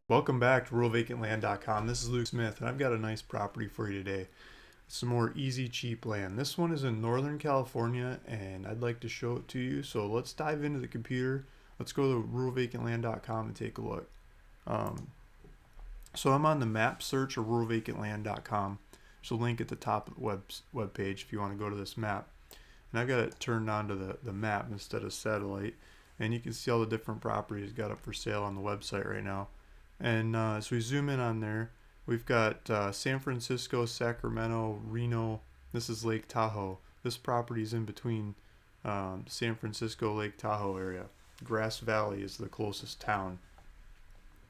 Welcome back to ruralvacantland.com. This is Luke Smith, and I've got a nice property for you today. Some more easy, cheap land. This one is in Northern California, and I'd like to show it to you. So let's dive into the computer. Let's go to ruralvacantland.com and take a look. Um, so I'm on the map search of ruralvacantland.com. There's a link at the top of the web page if you want to go to this map. And I've got it turned on to the map instead of satellite. And you can see all the different properties got up for sale on the website right now. And so we zoom in on there. We've got San Francisco, Sacramento, Reno. This is Lake Tahoe. This property is in between San Francisco, Lake Tahoe area. Grass Valley is the closest town.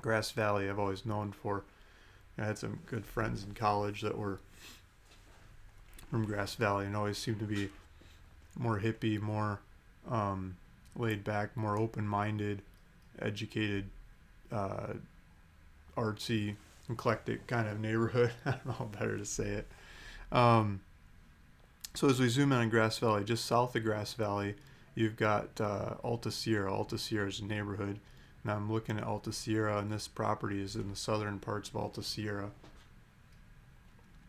Grass Valley I've always known for. I had some good friends in college that were from Grass Valley and always seemed to be more hippie, more laid back, more open-minded, educated, artsy, eclectic kind of neighborhood. I don't know how better to say it. So as we zoom in on Grass Valley, just south of Grass Valley, you've got Alta Sierra. Alta Sierra is a neighborhood. Now I'm looking at Alta Sierra, and this property is in the southern parts of Alta Sierra.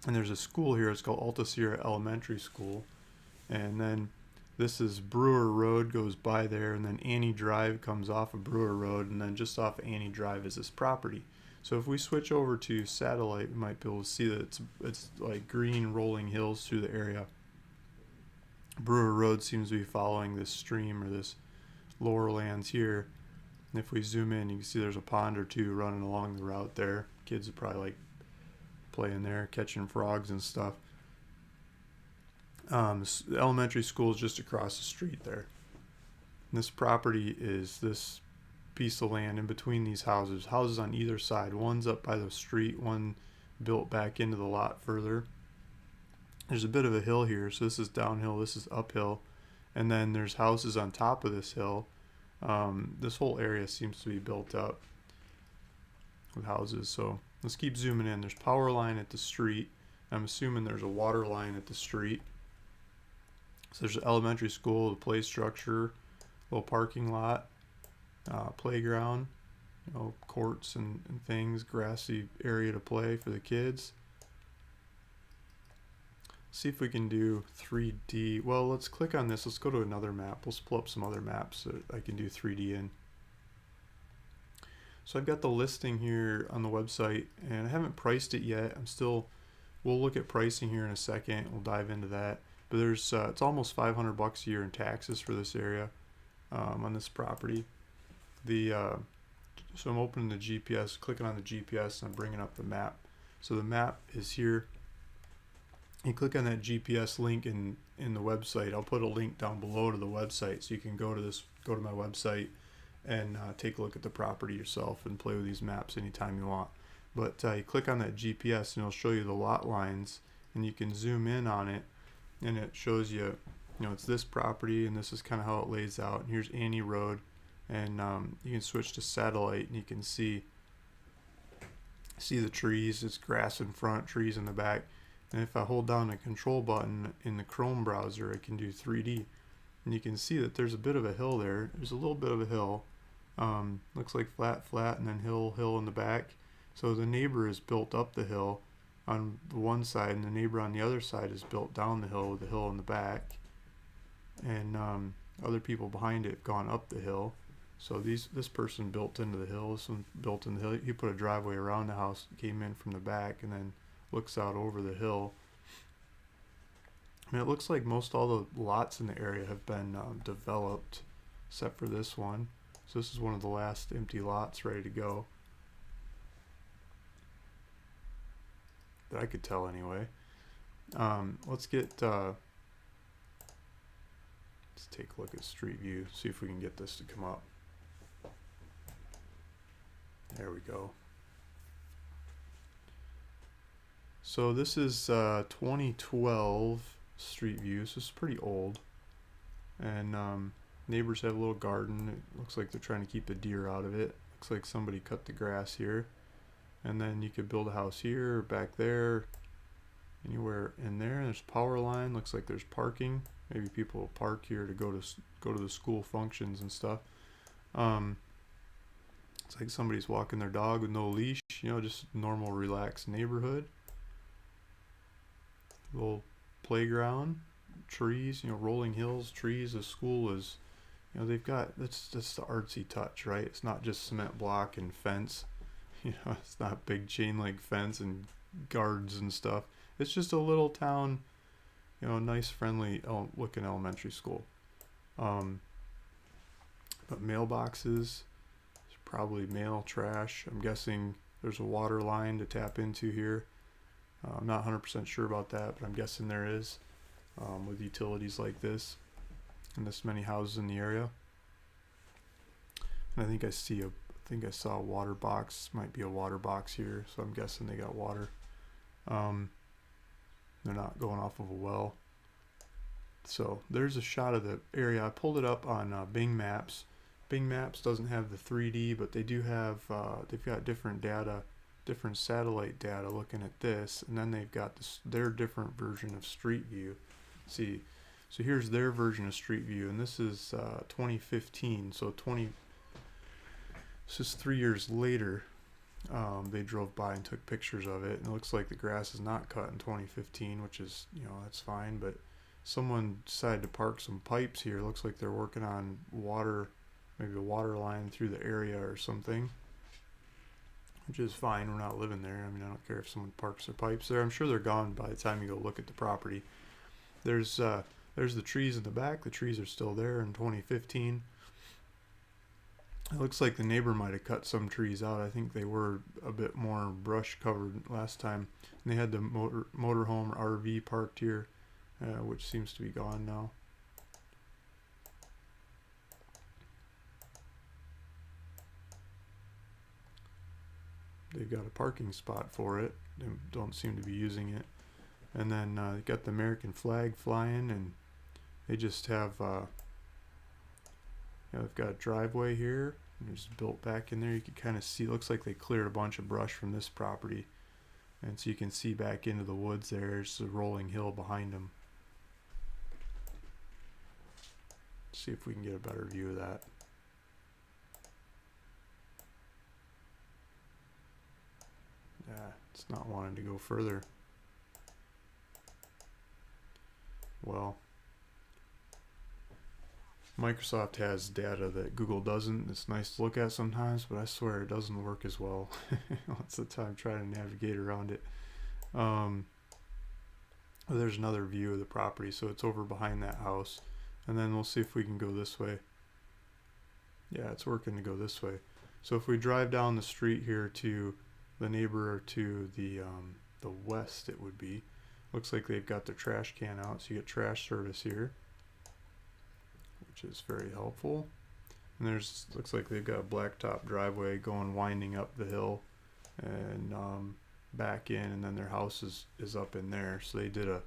And there's a school here. It's called Alta Sierra Elementary School. And then this is Brewer Road goes by there, and then Annie Drive comes off of Brewer Road, and then just off Annie Drive is this property. So if we switch over to satellite, we might be able to see that it's like green rolling hills through the area. Brewer Road seems to be following this stream or this lower lands here. And if we zoom in, you can see there's a pond or two running along the route there. Kids are probably like playing there, catching frogs and stuff. The elementary school is just across the street there. And this property is this piece of land in between these houses. Houses on either side. One's up by the street, one built back into the lot further. There's a bit of a hill here, so this is downhill, this is uphill. And then there's houses on top of this hill. This whole area seems to be built up with houses. So let's keep zooming in. There's power line at the street. I'm assuming there's a water line at the street. So there's an elementary school, the play structure, little parking lot, playground, courts and things, grassy area to play for the kids. See if we can do 3D. Well, let's click on this. Let's go to another map. Let's pull up some other maps that I can do 3D in. So I've got the listing here on the website, and I haven't priced it yet. We'll look at pricing here in a second. We'll dive into that. But there's it's almost $500 a year in taxes for this area on this property. So I'm opening the GPS, clicking on the GPS, and I'm bringing up the map. So the map is here. You click on that GPS link in the website. I'll put a link down below to the website, so you can go to my website and take a look at the property yourself and play with these maps anytime you want. But you click on that GPS and it'll show you the lot lines, and you can zoom in on it, and it shows you, it's this property, and this is kind of how it lays out. And here's Annie Road, and you can switch to satellite, and you can see the trees. It's grass in front, trees in the back. And if I hold down the control button in the Chrome browser, I can do 3D. And you can see that there's a bit of a hill there. There's a little bit of a hill. Looks like flat, and then hill in the back. So the neighbor has built up the hill on the one side, and the neighbor on the other side is built down the hill with the hill in the back. And other people behind it have gone up the hill. So this person built into the hill. This one built in the hill. He put a driveway around the house, came in from the back, and then looks out over the hill. I mean, it looks like most all the lots in the area have been developed, except for this one. So this is one of the last empty lots ready to go, that I could tell anyway. Let's take a look at Street View, see if we can get this to come up. There we go. So this is 2012 Street View, so it's pretty old. And neighbors have a little garden. It looks like they're trying to keep the deer out of it. Looks like somebody cut the grass here. And then you could build a house here or back there, anywhere in there. There's a power line. Looks like there's parking. Maybe people will park here to go to the school functions and stuff. It's like somebody's walking their dog with no leash, you know, just normal relaxed neighborhood. Little playground, trees, you know, rolling hills, trees. The school is, you know, they've got, that's the artsy touch, right? It's not just cement block and fence. You know, it's not big chain link fence and guards and stuff. It's just a little town, you know, nice, friendly looking elementary school. But mailboxes, there's probably mail, trash. I'm guessing there's a water line to tap into here. I'm not 100% sure about that, but I'm guessing there is, with utilities like this and this many houses in the area. And I think I saw a water box. Might be a water box here, so I'm guessing they got water. They're not going off of a well. So there's a shot of the area. I pulled it up on Bing Maps. Bing Maps doesn't have the 3D, but they do have, they've got different data, different satellite data looking at this, and then they've got their different version of Street View. See, so here's their version of Street View, and this is 2015, so this is 3 years later. They drove by and took pictures of it, and it looks like the grass is not cut in 2015, which is, you know, that's fine, but someone decided to park some pipes here. It looks like they're working on water, maybe a water line through the area or something, which is fine. We're not living there. I mean, I don't care if someone parks their pipes there. I'm sure they're gone by the time you go look at the property. There's the trees in the back. The trees are still there in 2015. It looks like the neighbor might have cut some trees out. I think they were a bit more brush covered last time. And they had the motorhome RV parked here, which seems to be gone now. They've got a parking spot for it. They don't seem to be using it. And then they got the American flag flying, and they just have, they've got a driveway here. And it's built back in there. You can kind of see, it looks like they cleared a bunch of brush from this property. And so you can see back into the woods there. There's a rolling hill behind them. Let's see if we can get a better view of that. Yeah, it's not wanting to go further. Well, Microsoft has data that Google doesn't. It's nice to look at sometimes, but I swear it doesn't work as well. Lots of time trying to navigate around it. There's another view of the property, so it's over behind that house. And then we'll see if we can go this way. Yeah, it's working to go this way. So if we drive down the street here to the neighbor to the west, it would be. Looks like they've got their trash can out, so you get trash service here, which is very helpful. And looks like they've got a blacktop driveway winding up the hill and back in, and then their house is up in there. So they did a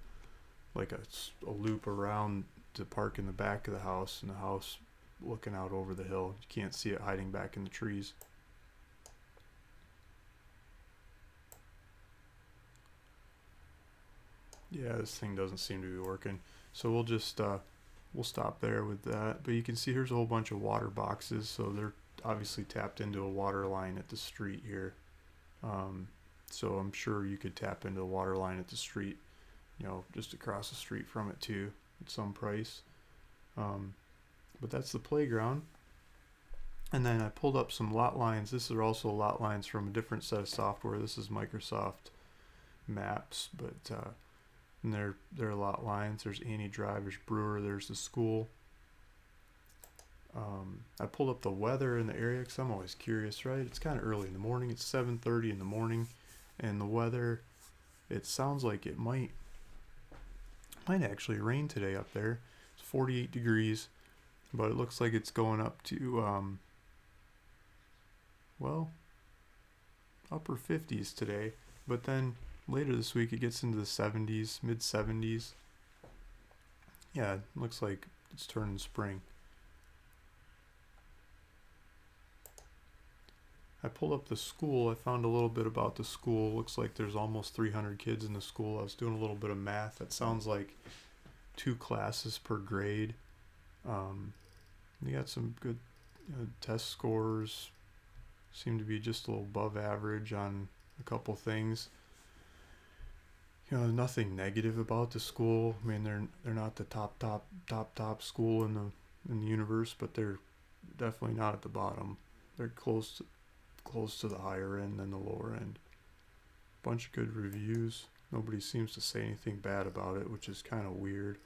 loop around to park in the back of the house, and the house looking out over the hill. You can't see it hiding back in the trees. Yeah, this thing doesn't seem to be working. So we'll just we'll stop there with that. But you can see here's a whole bunch of water boxes, so they're obviously tapped into a water line at the street here. So I'm sure you could tap into the water line at the street, you know, just across the street from it too, at some price. But that's the playground. And then I pulled up some lot lines. This are also lot lines from a different set of software. This is Microsoft Maps, but and they're lot lines. There's Annie Drive, there's Brewer, there's the school. I pulled up the weather in the area because I'm always curious, right? It's kind of early in the morning. It's 7:30 in the morning, and the weather, it sounds like it might actually rain today up there. It's 48 degrees, but it looks like it's going up to well, upper 50s today. But then later this week it gets into the 70s, mid 70s. Yeah, it looks like it's turning spring. I pulled up the school. I found a little bit about the school. Looks like there's almost 300 kids in the school. I was doing a little bit of math. That sounds like 2 classes per grade. You got some good test scores. seem to be just a little above average on a couple things. Nothing negative about the school. I mean, they're not the top school in the universe, but they're definitely not at the bottom. They're close to the higher end than the lower end. Bunch of good reviews. Nobody seems to say anything bad about it, which is kind of weird.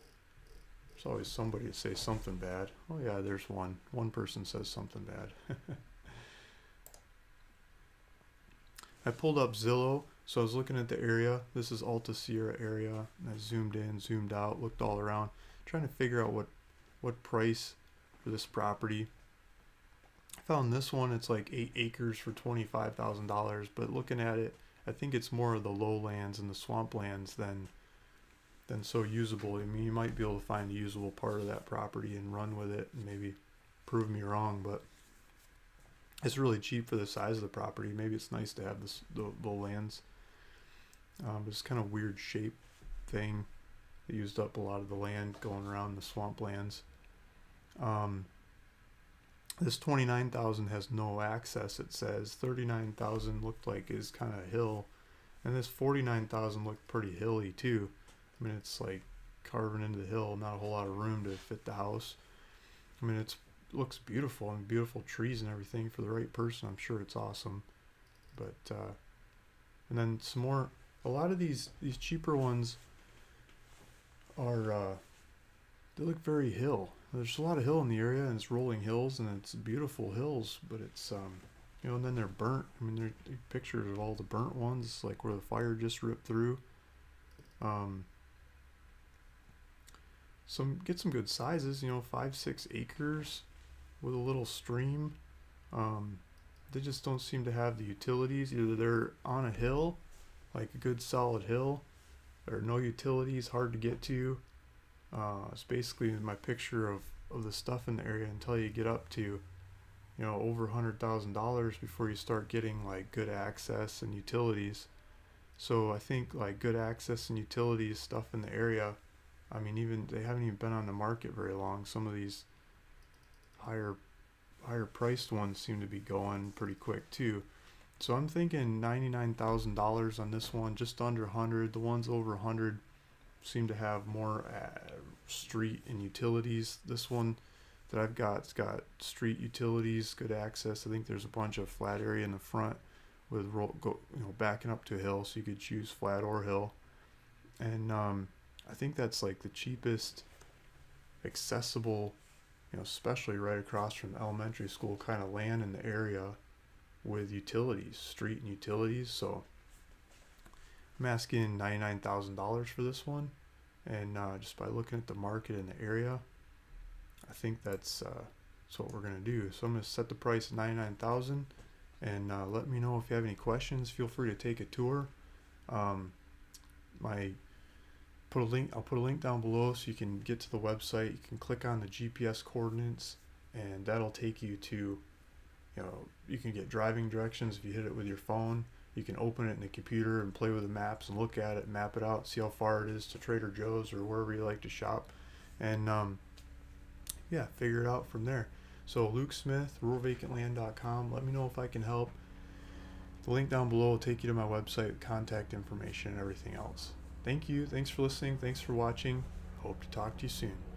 There's always somebody to say something bad. Oh yeah, there's one. One person says something bad. I pulled up Zillow, so I was looking at the area. This is Alta Sierra area, and I zoomed in, zoomed out, looked all around, trying to figure out what price for this property. I found this one. It's like 8 acres for $25,000, but looking at it, I think it's more of the lowlands and the swamplands than so usable. I mean, you might be able to find a usable part of that property and run with it and maybe prove me wrong, but it's really cheap for the size of the property. Maybe it's nice to have the lowlands. It's kind of weird shape thing. It used up a lot of the land going around the swamplands. This 29,000 has no access, it says. 39,000 looked like is kind of a hill, and this 49,000 looked pretty hilly too. I mean, it's like carving into the hill, not a whole lot of room to fit the house. I mean, it looks beautiful, and beautiful trees and everything for the right person. I'm sure it's awesome. But and then some more. A lot of these cheaper ones are they look very hill. There's a lot of hill in the area, and it's rolling hills, and it's beautiful hills, but it's and then they're burnt. I mean, they're pictures of all the burnt ones, like where the fire just ripped through. Get some good sizes, 5-6 acres with a little stream. They just don't seem to have the utilities. Either they're on a hill, like a good solid hill, or no utilities, hard to get to. It's basically my picture of the stuff in the area until you get up to, over $100,000 before you start getting like good access and utilities. So I think like good access and utilities stuff in the area, I mean, even they haven't even been on the market very long. Some of these higher priced ones seem to be going pretty quick too. So I'm thinking $99,000 on this one, just under 100. The ones over 100 seem to have more street and utilities. This one that I've got, it's got street utilities, good access. I think there's a bunch of flat area in the front with backing up to a hill, so you could choose flat or hill. And I think that's like the cheapest accessible, especially right across from the elementary school kind of land in the area with utilities, street and utilities. So I'm asking $99,000 for this one, and just by looking at the market in the area, I think that's what we're gonna do. So I'm gonna set the price at $99,000, and let me know if you have any questions. Feel free to take a tour. I'll put a link down below so you can get to the website. You can click on the GPS coordinates, and that'll take you to, you can get driving directions if you hit it with your phone. You can open it in the computer and play with the maps and look at it, map it out, see how far it is to Trader Joe's or wherever you like to shop, and figure it out from there. So Luke Smith, ruralvacantland.com. Let me know if I can help. The link down below will take you to my website, contact information, and everything else. Thank you. Thanks for listening. Thanks for watching. Hope to talk to you soon.